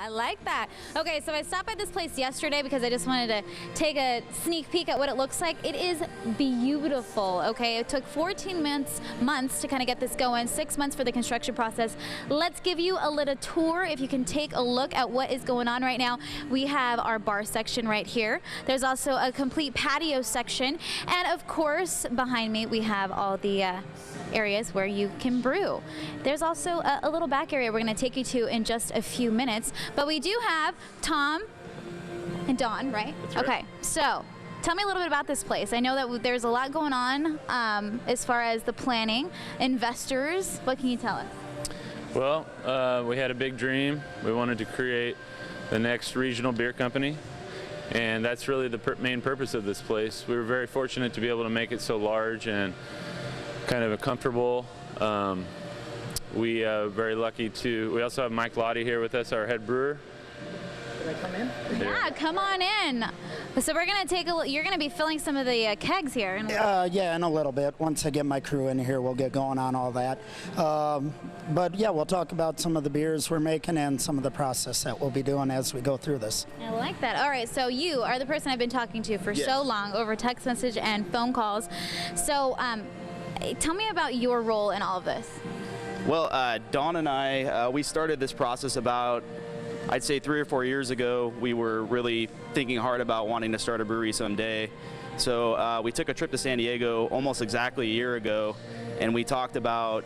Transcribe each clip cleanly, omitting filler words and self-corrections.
like that. Okay, so I stopped by this place yesterday because I just wanted to take a sneak peek at what it looks like. It is beautiful, okay? It took 14 months to kind of get this going, 6 months for the construction process. Let's give you a little tour if you can take a look at what is going on right now. We have our bar section right here. There's also a complete patio section. And of course, behind me, we have all the areas where you can brew. There's also a little back area we're going to take you to in just a few minutes. But we do have Tom and Dawn, right? That's right. Okay, so tell me a little bit about this place. I know that there's a lot going on as far as the planning, investors. What can you tell us? Well, we had a big dream. We wanted to create the next regional beer company, and that's really the main purpose of this place. We were very fortunate to be able to make it so large and kind of comfortable. We are very lucky to. We also have Mike Lottie here with us, our head brewer. Can I come in? Yeah, come on in. So we're gonna take a look. You're gonna be filling some of the kegs here. Yeah, in a little bit. Once I get my crew in here, we'll get going on all that. But yeah, we'll talk about some of the beers we're making and some of the process that we'll be doing as we go through this. I like that. All right, so you are the person I've been talking to for so long over text message and phone calls. So tell me about your role in all of this. Well, Dawn and I, we started this process about, I'd say 3 or 4 years ago. We were really thinking hard about wanting to start a brewery someday. So we took a trip to San Diego almost exactly a year ago, and we talked about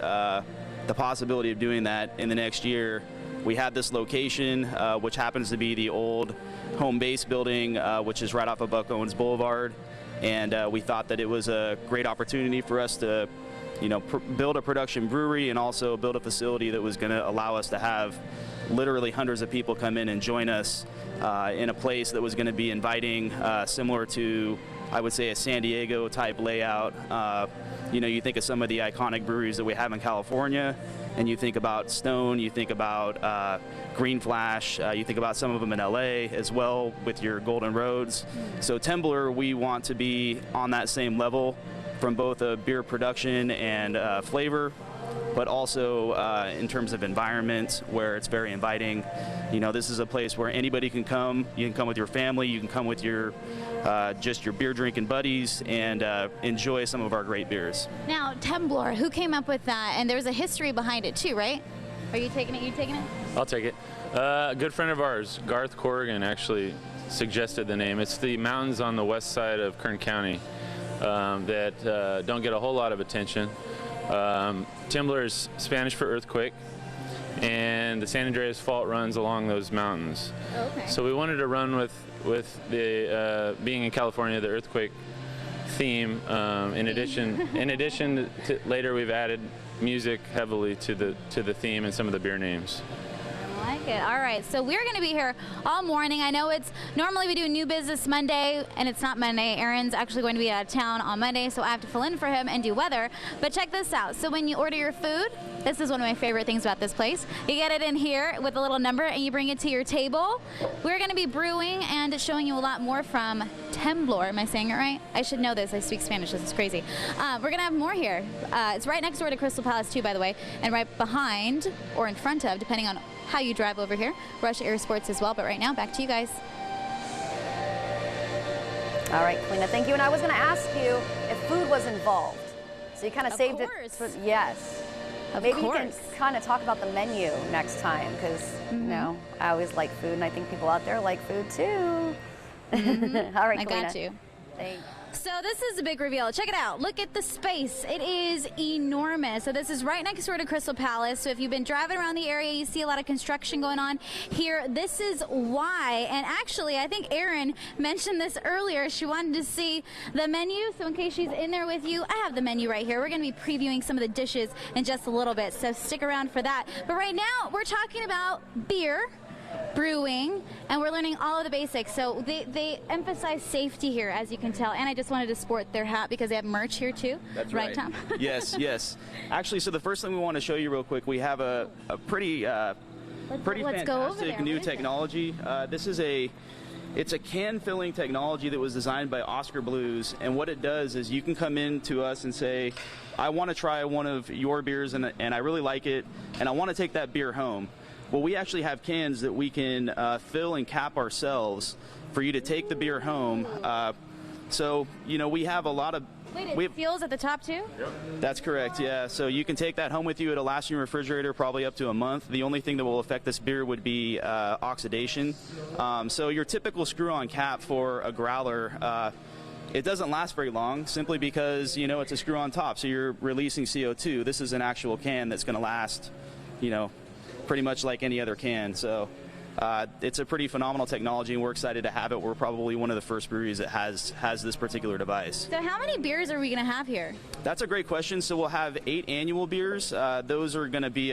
the possibility of doing that in the next year. We had this location, which happens to be the old home base building, which is right off of Buck Owens Boulevard. And we thought that it was a great opportunity for us to, build a production brewery and also build a facility that was going to allow us to have literally hundreds of people come in and join us in a place that was going to be inviting, similar to, I would say, a San Diego type layout. You think of some of the iconic breweries that we have in California, and you think about Stone, you think about Green Flash, you think about some of them in LA as well with your Golden Roads. So Temblor, we want to be on that same level from both a beer production and flavor, but also in terms of environment where it's very inviting. This is a place where anybody can come. You can come with your family, you can come with your just your beer drinking buddies and enjoy some of our great beers. Now, Temblor, who came up with that? And there's a history behind it too, right? Are you taking it? You taking it? I'll take it. A good friend of ours, Garth Corrigan, actually suggested the name. It's the mountains on the west side of Kern County that don't get a whole lot of attention. Temblor is Spanish for earthquake, and the San Andreas Fault runs along those mountains. Okay. So we wanted to run with the being in California, the earthquake theme. In addition to later we've added music heavily to the theme and some of the beer names. I like it. All right, so we're going to be here all morning. I know it's normally we do New Business Monday, and it's not Monday. Aaron's actually going to be out of town on Monday, so I have to fill in for him and do weather. But check this out. So when you order your food, this is one of my favorite things about this place. You get it in here with a little number, and you bring it to your table. We're going to be brewing and showing you a lot more from Temblor. Am I saying it right? I should know this. I speak Spanish. This is crazy. We're going to have more here. It's right next door to Crystal Palace, too, by the way, and right behind or in front of, depending on how you drive over here, Rush Air Sports as well. But right now, back to you guys. All right, Kalina, thank you. And I was going to ask you if food was involved. So you kind of saved it. Yes. Maybe you can kind of talk about the menu next time, because I always like food, and I think people out there like food too. All right, I got you. Thanks. So this is a big reveal. Check it out. Look at the space. It is enormous. So this is right next door to Crystal Palace. So if you've been driving around the area, you see a lot of construction going on here. This is why. And actually, I think Erin mentioned this earlier. She wanted to see the menu. So in case she's in there with you, I have the menu right here. We're going to be previewing some of the dishes in just a little bit. So stick around for that. But right now, we're talking about beer, brewing, and we're learning all of the basics. So they emphasize safety here, as you can tell. And I just wanted to sport their hat because they have merch here too. That's right, Tom? Yes. Actually, so the first thing we want to show you real quick, we have a pretty fantastic new technology. This is it's a can filling technology that was designed by Oscar Blues, and what it does is you can come in to us and say, I want to try one of your beers and I really like it, and I want to take that beer home. Well, we actually have cans that we can fill and cap ourselves for you to take the beer home. So, you know, we have a lot of... Wait, it seals at the top too? Yep. That's correct, yeah. So you can take that home with you. It'll last in your refrigerator probably up to a month. The only thing that will affect this beer would be oxidation. So your typical screw-on cap for a growler, it doesn't last very long simply because, you know, it's a screw-on top, so you're releasing CO2. This is an actual can that's going to last, you know, pretty much like any other can. So it's a pretty phenomenal technology, and we're excited to have it. We're probably one of the first breweries that has this particular device. So how many beers are we going to have here? That's a great question. So we'll have 8 annual beers. Those are going to be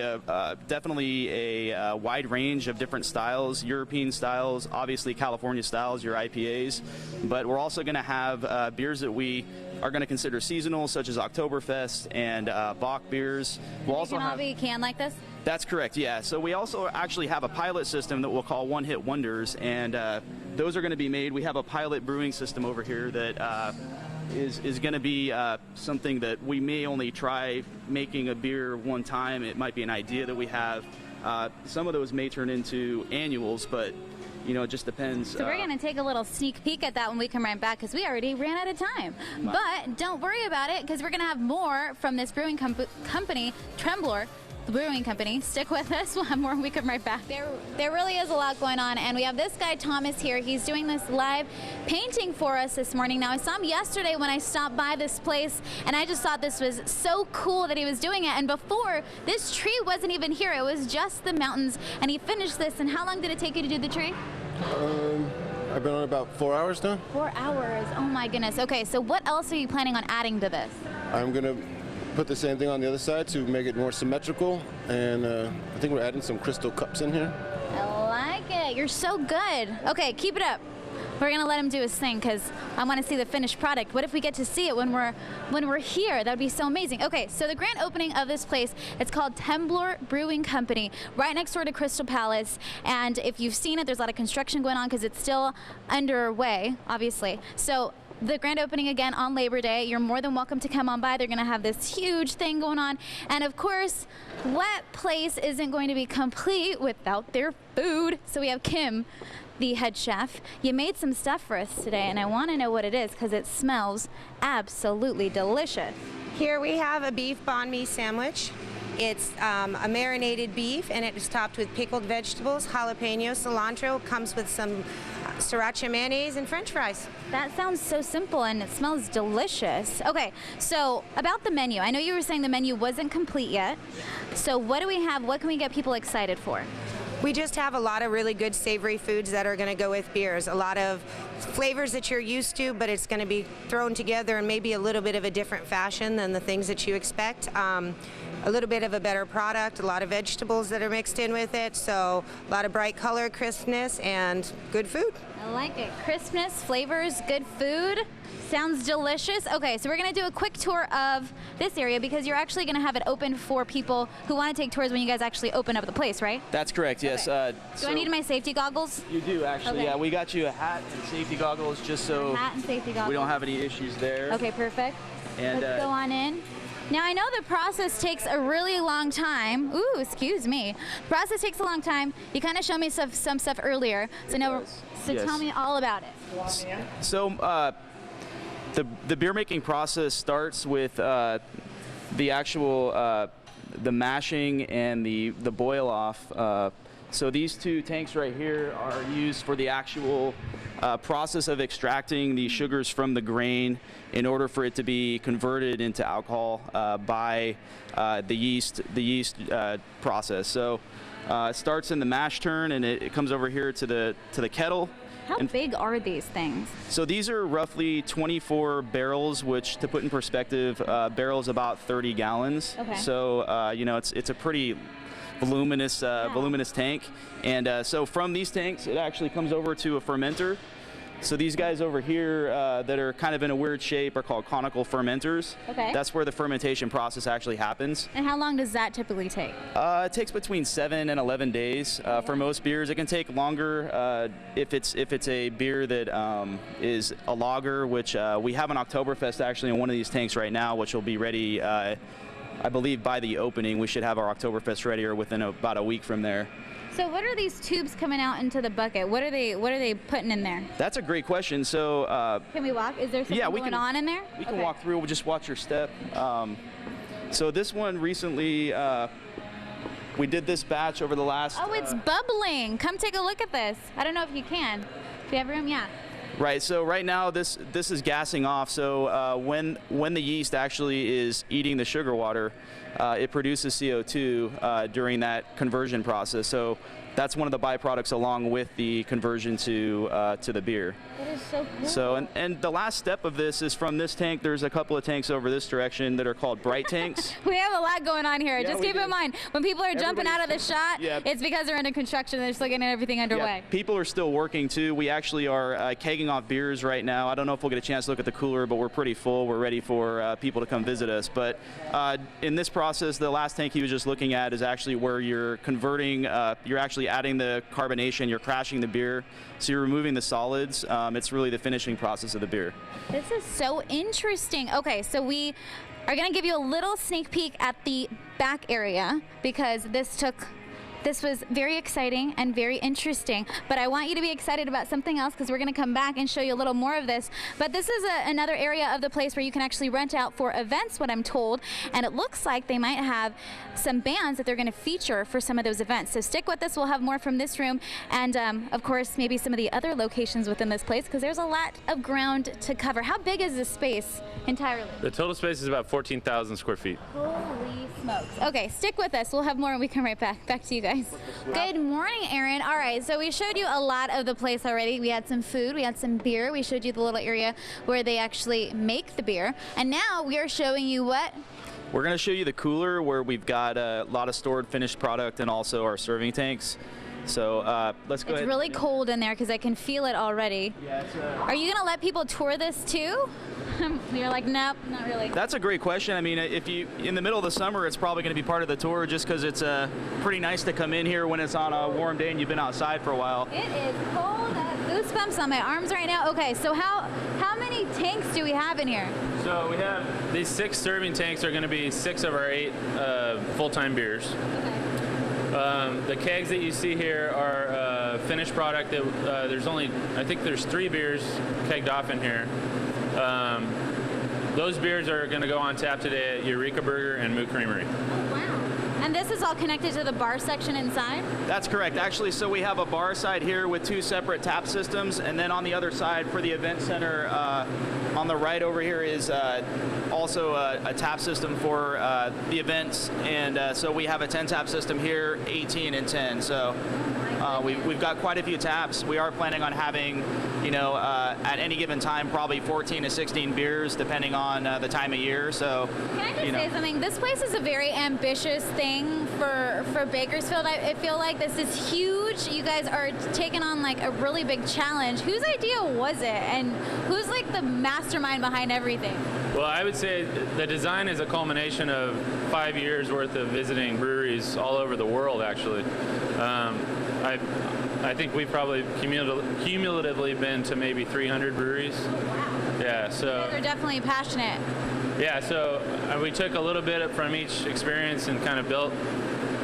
definitely a wide range of different styles, European styles, obviously California styles, your IPAs. But we're also going to have beers that we are going to consider seasonal, such as Oktoberfest and Bock beers. We'll also all be canned like this? That's correct, yeah. So we also actually have a pilot system that we'll call One Hit Wonders, and those are going to be made. We have a pilot brewing system over here that is going to be something that we may only try making a beer one time. It might be an idea that we have. Some of those may turn into annuals, but you know, it just depends. So we're going to take a little sneak peek at that when we come right back, because we already ran out of time. But don't worry about it, because we're going to have more from this brewing company, Temblor, the brewing company. Stick with us. We'll have more when we come right back. There really is a lot going on, and we have this guy Thomas here. He's doing this live painting for us this morning. Now, I saw him yesterday when I stopped by this place, and I just thought this was so cool that he was doing it. And before, this tree wasn't even here. It was just the mountains, and he finished this. And how long did it take you to do the tree? I've been on about 4 hours now. 4 hours. Oh my goodness. Okay, so what else are you planning on adding to this? I'm gonna put the same thing on the other side to make it more symmetrical, and I think we're adding some crystal cups in here. I like it. You're so good. Okay, keep it up. We're gonna let him do his thing because I want to see the finished product. What if we get to see it when we're here? That would be so amazing. Okay, so the grand opening of this place, it's called Temblor Brewing Company, right next door to Crystal Palace. And if you've seen it, there's a lot of construction going on because it's still underway, obviously. So the grand opening again on Labor Day. You're more than welcome to come on by. They're going to have this huge thing going on. And of course, what place isn't going to be complete without their food? So we have Kim, the head chef. You made some stuff for us today, and I want to know what it is because it smells absolutely delicious. Here we have a beef banh mi sandwich. It's a marinated beef, and it is topped with pickled vegetables, jalapeno, cilantro. Comes with some sriracha mayonnaise and french fries. That sounds so simple, and it smells delicious. Okay, so about the menu. I know you were saying the menu wasn't complete yet. So what do we have? What can we get people excited for? We just have a lot of really good savory foods that are going to go with beers. A lot of flavors that you're used to, but it's going to be thrown together in maybe a little bit of a different fashion than the things that you expect. A little bit of a better product, a lot of vegetables that are mixed in with it, so a lot of bright color, crispness, and good food. I like it. Crispness, flavors, good food. Sounds delicious. Okay, so we're going to do a quick tour of this area because you're actually going to have it open for people who want to take tours when you guys actually open up the place, right? That's correct, yes. Okay. Do I need my safety goggles? You do, actually. Okay. Yeah, we got you a hat and safety goggles just so hat and safety goggles. We don't have any issues there. Okay, perfect. And let's go on in. Now, I know the process takes a really long time. Ooh, excuse me. The process takes a long time. You kind of showed me some stuff earlier. So Yes. Tell me all about it. So the beer making process starts with the actual the mashing and the boil off. So these two tanks right here are used for the actual process of extracting the sugars from the grain in order for it to be converted into alcohol by the yeast process. So it starts in the mash turn, and it comes over here to the kettle. How big are these things? So these are roughly 24 barrels, which, to put in perspective, barrels about 30 gallons. Okay. So you know, it's a pretty voluminous tank, and so from these tanks, it actually comes over to a fermenter. So these guys over here that are kind of in a weird shape are called conical fermenters. Okay. That's where the fermentation process actually happens. And how long does that typically take? It takes between 7 and 11 days for most beers. It can take longer if it's a beer that is a lager, which we have an Oktoberfest actually in one of these tanks right now, which will be ready, I believe, by the opening. We should have our Oktoberfest ready or within about a week from there. So what are these tubes coming out into the bucket? What are they putting in there? That's a great question. So can we walk? Is there something going on in there? We can walk through. We'll just watch your step. So this one recently, we did this batch over the last. Oh, it's bubbling. Come take a look at this. I don't know if you can. Do you have room? Yeah. Right. So right now this is gassing off. So when the yeast actually is eating the sugar water, it produces CO2 during that conversion process. So that's one of the byproducts along with the conversion to the beer. That is so cool. So and the last step of this is from this tank. There's a couple of tanks over this direction that are called bright tanks. We have a lot going on here. Just keep in mind, when people are jumping out of the shot, it's because they're under construction. They're just looking at everything underway. Yeah, people are still working too. We actually are kegging off beers right now. I don't know if we'll get a chance to look at the cooler, but we're pretty full. We're ready for people to come visit us. But in this process, the last tank he was just looking at is actually where you're converting, you're actually adding the carbonation, you're crashing the beer, so you're removing the solids. It's really the finishing process of the beer. This is so interesting. Okay, so we are going to give you a little sneak peek at the back area because this was very exciting and very interesting, but I want you to be excited about something else because we're going to come back and show you a little more of this. But this is another area of the place where you can actually rent out for events, what I'm told, and it looks like they might have some bands that they're going to feature for some of those events. So stick with us. We'll have more from this room and, of course, maybe some of the other locations within this place because there's a lot of ground to cover. How big is this space entirely? The total space is about 14,000 square feet. Holy smokes. Okay, stick with us. We'll have more and we come right back. Back to you guys. Good morning, Aaron. All right, so we showed you a lot of the place already. We had some food, we had some beer. We showed you the little area where they actually make the beer. And now we are showing you what? We're going to show you the cooler where we've got a lot of stored finished product and also our serving tanks. So let's go ahead. It's really cold in there because I can feel it already. Yeah, are you going to let people tour this too? You're like, nope, not really. That's a great question. I mean, if you in the middle of the summer, it's probably going to be part of the tour just because it's pretty nice to come in here when it's on a warm day and you've been outside for a while. It is cold. I have goosebumps on my arms right now. Okay, so how many tanks do we have in here? So we have these 6 serving tanks are going to be 6 of our 8 full-time beers. Okay. The kegs that you see here are finished product. There's only, I think there's 3 beers kegged off in here. Those beers are going to go on tap today at Eureka Burger and Moo Creamery. Oh, wow. And this is all connected to the bar section inside? That's correct. Actually, so we have a bar side here with 2 separate tap systems, and then on the other side for the event center, on the right over here is also a tap system for the events, and so we have a 10 tap system here, 18 and 10. So we've got quite a few taps. We are planning on having, at any given time, probably 14 to 16 beers, depending on the time of year. So, can I just say something? This place is a very ambitious thing for Bakersfield. I feel like this is huge. You guys are taking on like a really big challenge. Whose idea was it, and who's like the mastermind behind everything? Well, I would say the design is a culmination of 5 years worth of visiting breweries all over the world, actually. I think we've probably cumulatively been to maybe 300 breweries. Oh, wow. Yeah, so. You guys are definitely passionate. Yeah, so we took a little bit from each experience and kind of built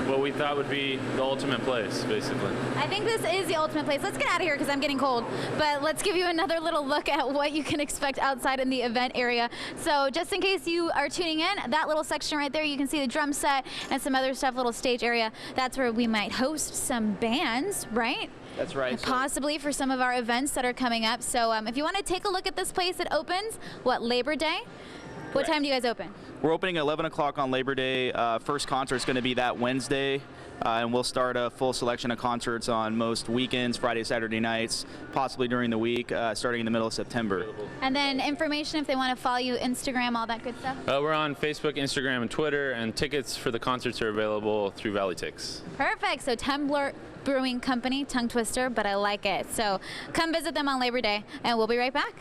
what we thought would be the ultimate place, basically. I think this is the ultimate place. Let's get out of here because I'm getting cold. But let's give you another little look at what you can expect outside in the event area. So just in case you are tuning in, that little section right there, you can see the drum set and some other stuff, little stage area. That's where we might host some bands, right? That's right. Possibly for some of our events that are coming up. So if you want to take a look at this place, it opens, Labor Day? What time do you guys open? We're opening at 11 o'clock on Labor Day. First concert's going to be that Wednesday, and we'll start a full selection of concerts on most weekends, Friday, Saturday nights, possibly during the week, starting in the middle of September. And then information if they want to follow you, Instagram, all that good stuff? We're on Facebook, Instagram, and Twitter, and tickets for the concerts are available through Valley Tix. Perfect. So Temblor Brewing Company, tongue twister, but I like it. So come visit them on Labor Day, and we'll be right back.